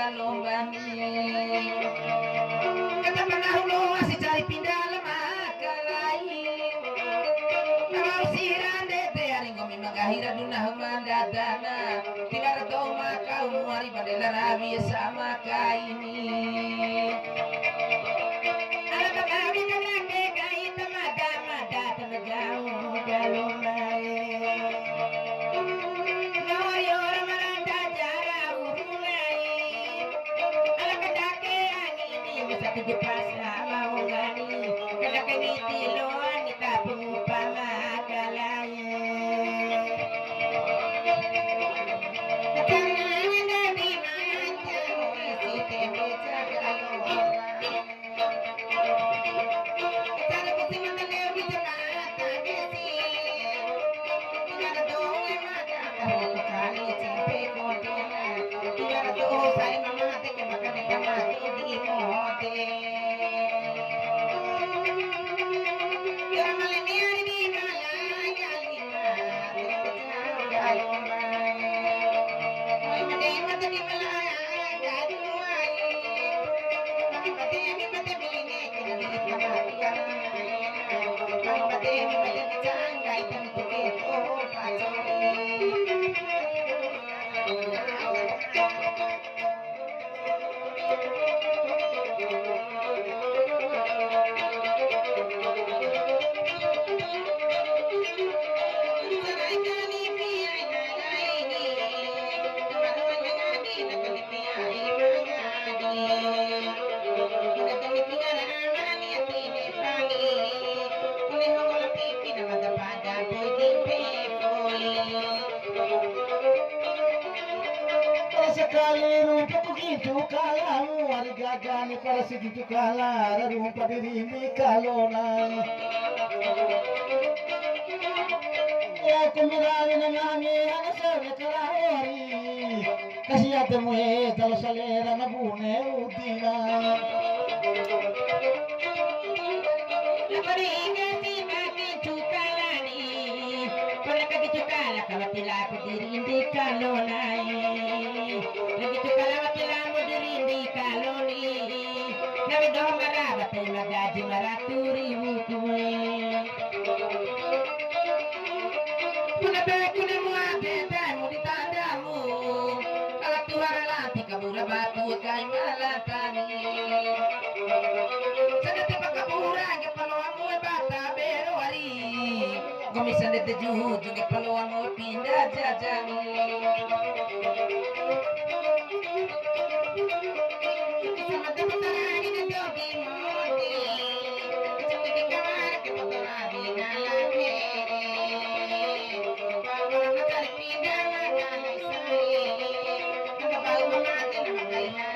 galombani kata panahulo si cari pindah lemah kalain kalau siran dete aring komi magahira dunah mandadana tilar to maka umari padela rabi sama kaini ala kamawi kanake kai tamaga mada tamagau galombani di pasar mau gani kada kini tiloan kita pengupama galanya karena dari macam isi tempe cagalo cara besi menteleu di mata besi tidak dong mata kalau kali tempe kodena tidak dong saya mama teh makan mati di mote sekali rupa begitu kalamu warga gani para segitu kala rupa diri kalona ya kumirani nangangi anasanya kalahori kasih atemu kalau salera nabune udina kalau tidak berdiri di kalonai begitu kalau tidak berdiri di kaloni nabi doh marah terima gaji maraturi hukumnya punapa kuna muate tamu di tandamu kalau tuara lanti kabura batu kai malatani sedati pakabura ke paloamu bata berwari komisan de juhu juga peluang mau pindah jajani sama teman-teman ini jogi mode cuci di kamar ke foto lagi ngalame kalau nak pindah ngalai saya kalau baru mati nama kaya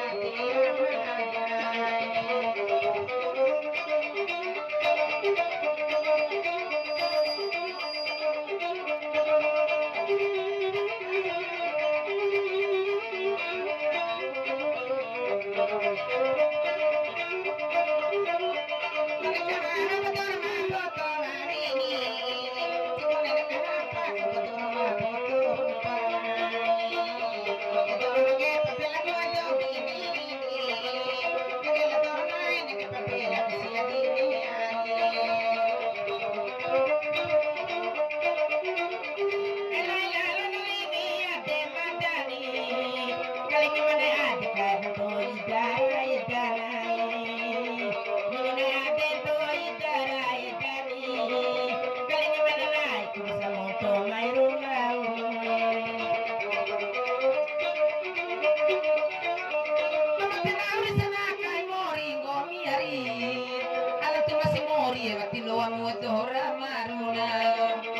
Kalau tu masih mori ya, waktu luang waktu orang maruna.